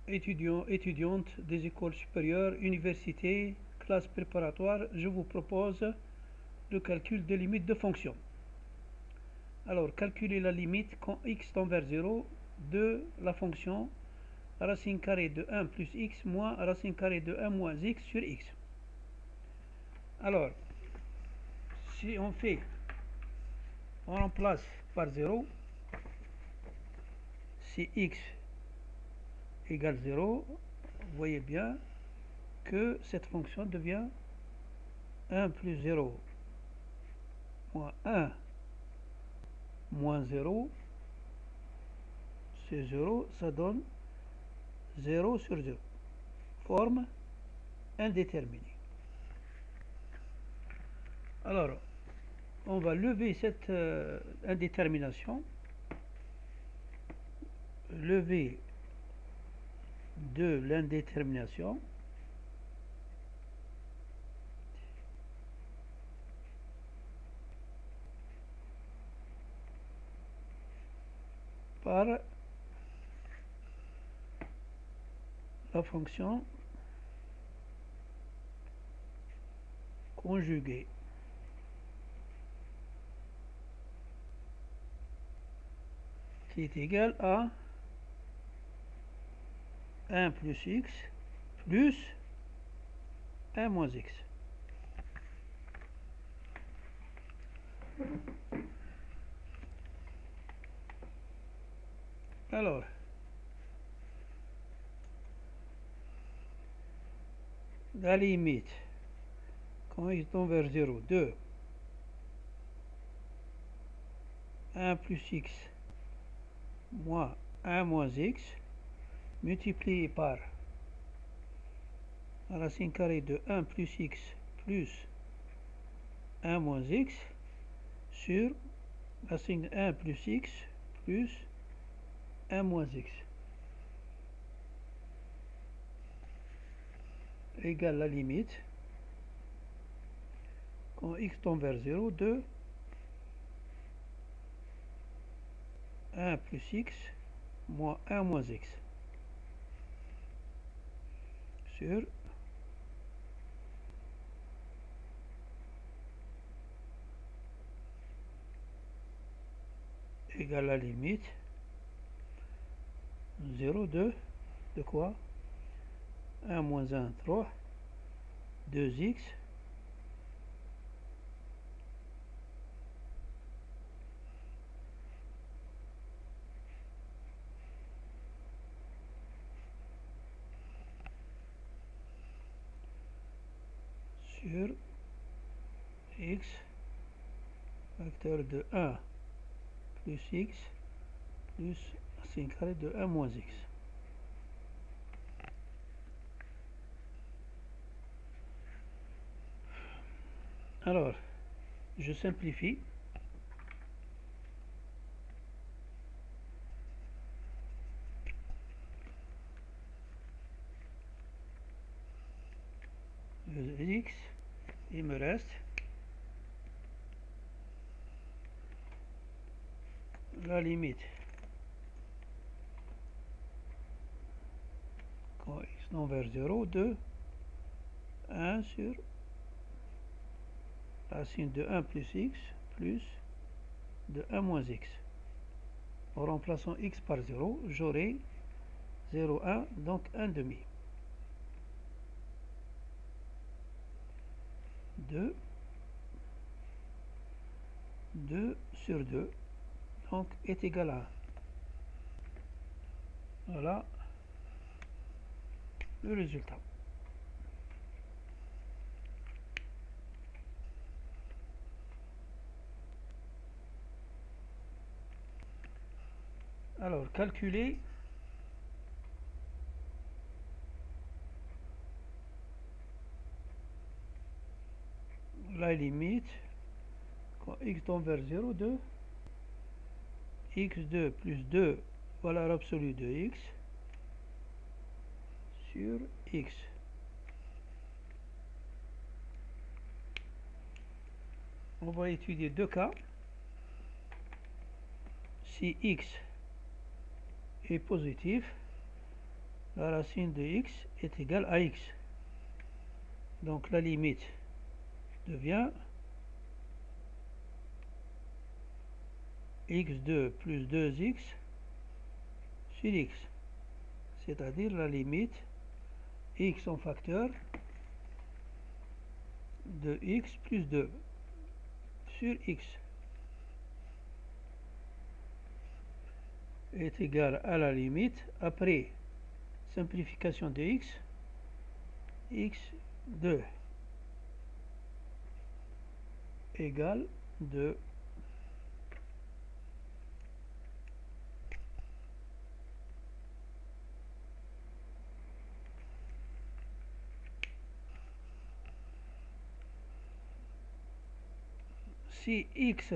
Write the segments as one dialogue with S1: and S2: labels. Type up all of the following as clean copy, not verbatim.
S1: étudiants, étudiantes des écoles supérieures, universités, classes préparatoires, je vous propose le calcul des limites de fonctions. Alors, calculez la limite quand x tend vers 0 de la fonction racine carrée de 1 plus x moins racine carrée de 1 moins x sur x. Alors, si on remplace par 0, si x égale 0, vous voyez bien que cette fonction devient 1 plus 0 moins 1 moins 0, c'est 0, ça donne 0 sur 0, forme indéterminée. Alors, on va lever cette indétermination, lever de l'indétermination, par la fonction conjuguée. Qui est égal à 1 plus x plus 1 moins x. Alors, la limite, quand x tend vers 0, de 1 plus x moins 1 moins x, multiplié par la racine carrée de 1 plus x plus 1 moins x, sur racine 1 plus x plus 1 moins x, égale la limite, quand x tend vers 0, de 1 plus x moins 1 moins x, sur égale la limite 0 de quoi? 1 moins 1, 3, 2x, sur x, facteur de 1 plus x plus racine carrée de 1 moins x. Alors, je simplifie. X, il me reste la limite quand x tend vers 0 de 1 sur racine de 1 plus x plus de 1 moins x. En remplaçant x par 0, j'aurai 0, 1, donc 1 demi. 2 sur 2, donc est égal à 1. Voilà le résultat. Alors, calculer la limite quand x tend vers 0 de x2 plus 2 valeur absolue de x sur x. On va étudier deux cas. Si x est positif, la racine de x est égale à x. Donc la limite devient x2 plus 2x sur x, c'est-à-dire la limite x en facteur de x plus 2 sur x est égal à la limite, après simplification de x, x2 égale 2. Si x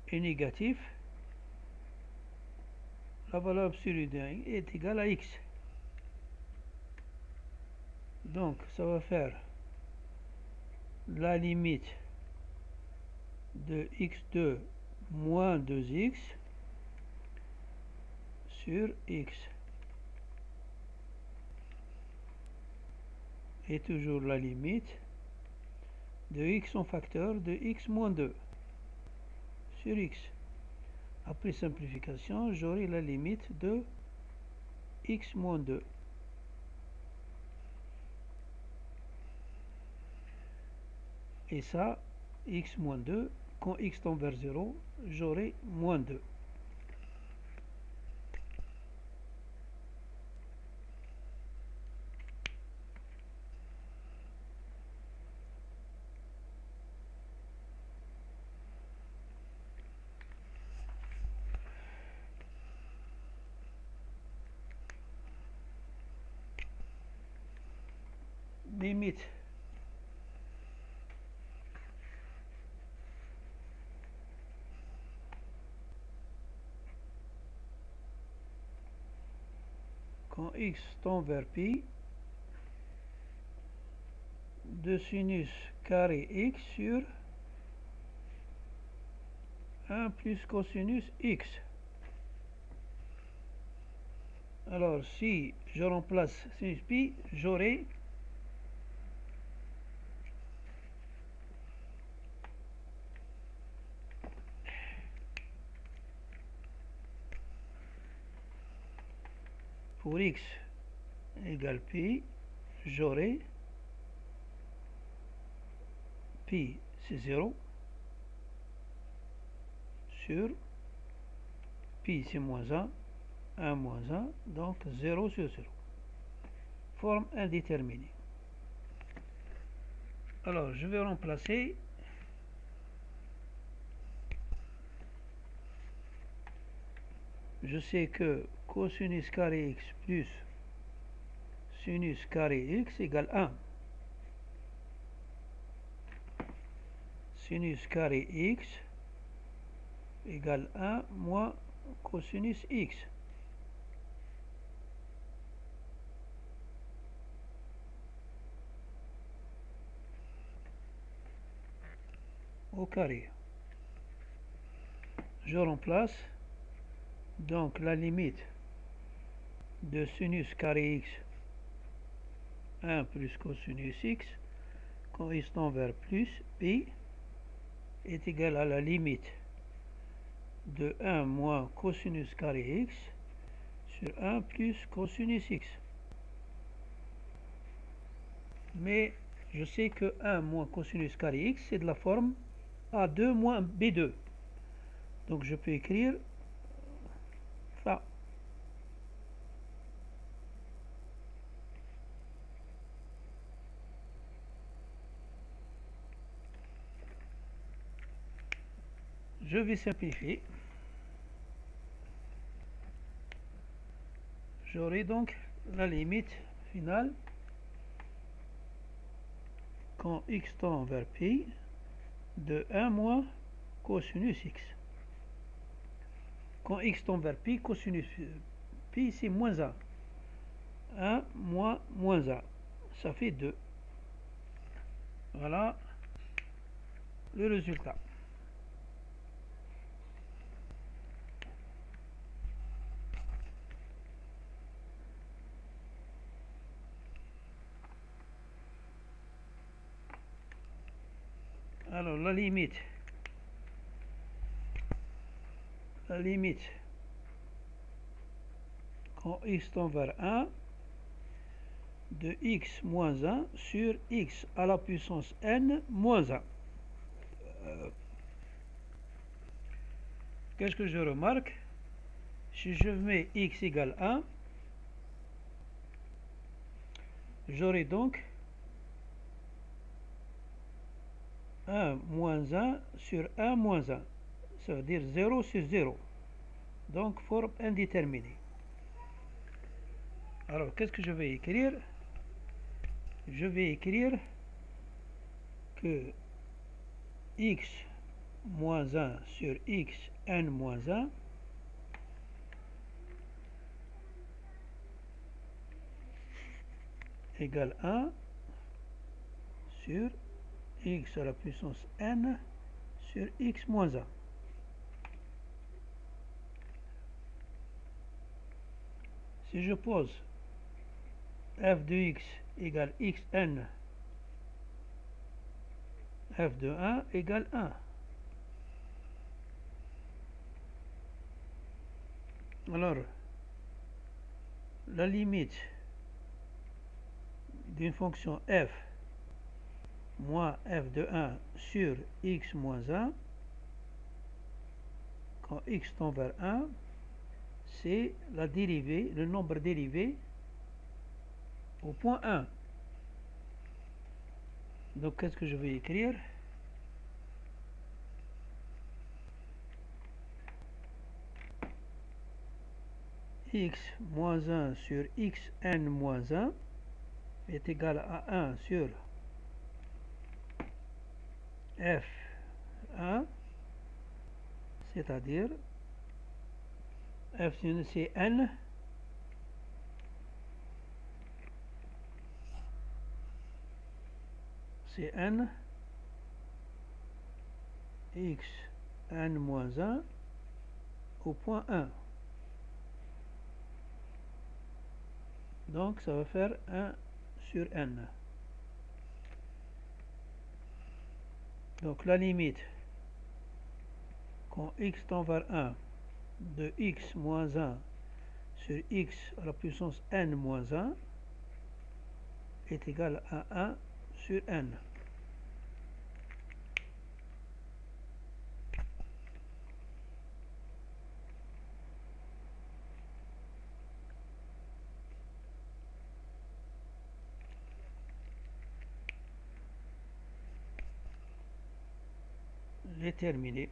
S1: est négatif, la valeur absolue de x est égale à x. Donc ça va faire la limite de x2 moins 2x sur x et toujours la limite de x en facteur de x moins 2 sur x. Après simplification, j'aurai la limite de x moins 2. Et ça, x moins 2, quand x tend vers 0, j'aurai moins 2. Limite quand x tend vers pi de sinus carré x sur 1 plus cosinus x. Alors si je remplace sinus pi, j'aurai pour x égale pi, j'aurai pi c'est 0 sur pi c'est moins 1 moins 1, donc 0 sur 0. Forme indéterminée. Alors je vais remplacer je sais que cosinus carré x plus sinus carré x égale 1. Sinus carré x égale 1 moins cosinus x. Au carré. Je remplace donc la limite de sinus carré x 1 plus cosinus x quand x tend vers plus pi est égal à la limite de 1 moins cosinus carré x sur 1 plus cosinus x. Mais je sais que 1 moins cosinus carré x c'est de la forme A2 moins B2. Donc je peux écrire ça. Je vais simplifier. J'aurai donc la limite finale quand x tend vers pi de 1 moins cosinus x. Quand x tend vers pi, cosinus pi c'est moins 1. 1 moins moins 1. Ça fait 2. Voilà le résultat. Alors, la limite quand x tend vers 1 de x moins 1 sur x à la puissance n moins 1. Qu'est-ce que je remarque? Si je mets x égale 1, j'aurai donc 1 moins 1 sur 1 moins 1. Ça veut dire 0 sur 0. Donc, forme indéterminée. Alors, qu'est-ce que je vais écrire? Je vais écrire que x moins 1 sur x n moins 1 égale 1 sur x à la puissance n sur x moins 1. Si je pose f de x égale xn, f de 1 égale 1. Alors, la limite d'une fonction f moins f de 1 sur x moins 1, quand x tend vers 1, c'est la dérivée, le nombre dérivé au point 1. Donc, qu'est-ce que je vais écrire? X moins 1 sur xn moins 1 est égal à 1 sur f1, c'est-à-dire f c'est n, c'est n, x n moins 1 au point 1. Donc, ça va faire 1 sur n. Donc, la limite, quand x tend vers 1, de x moins 1 sur x à la puissance n moins 1 est égale à 1 sur n. J'ai terminé.